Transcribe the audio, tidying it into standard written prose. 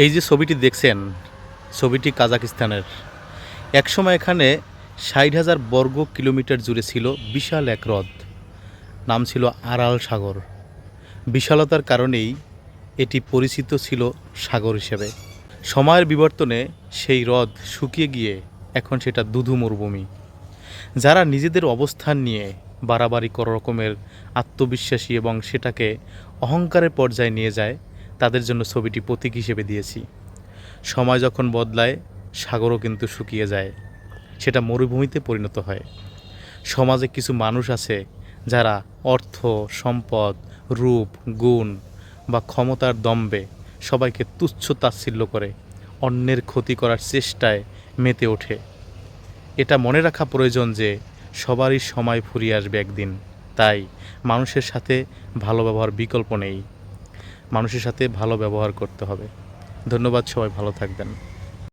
এই যে ছবিটি দেখছেন, ছবিটি কাজাকিস্তানের। একসময় এখানে ৬০,০০০ বর্গ কিলোমিটার জুড়ে ছিল বিশাল এক হ্রদ। নাম ছিল আরাল সাগর। বিশালতার কারণেই এটি পরিচিত ছিল সাগর হিসেবে। সময়ের বিবর্তনে সেই হ্রদ শুকিয়ে গিয়ে এখন সেটা দুধু মরুভূমি। যারা নিজেদের অবস্থান নিয়ে বাড়াবাড়ি কোনো রকমের আত্মবিশ্বাসী এবং সেটাকে অহংকারের পর্যায়ে নিয়ে যায়, তাদের জন্য ছবিটি প্রতীক হিসেবে দিয়েছি। সময় যখন বদলায়, সাগরও কিন্তু শুকিয়ে যায়, সেটা মরুভূমিতে পরিণত হয়। সমাজে কিছু মানুষ আছে যারা অর্থ, সম্পদ, রূপ, গুণ বা ক্ষমতার দম্ভে সবাইকে তুচ্ছ তাচ্ছিল্য করে অন্যের ক্ষতি করার চেষ্টায় মেতে ওঠে। এটা মনে রাখা প্রয়োজন যে সবারই সময় ফুরিয়ে আসবে একদিন। তাই মানুষের সাথে ভালো ব্যবহার বিকল্প নেই। মানুষের সাথে ভালো ব্যবহার করতে হবে। ধন্যবাদ, সবাই ভালো থাকবেন।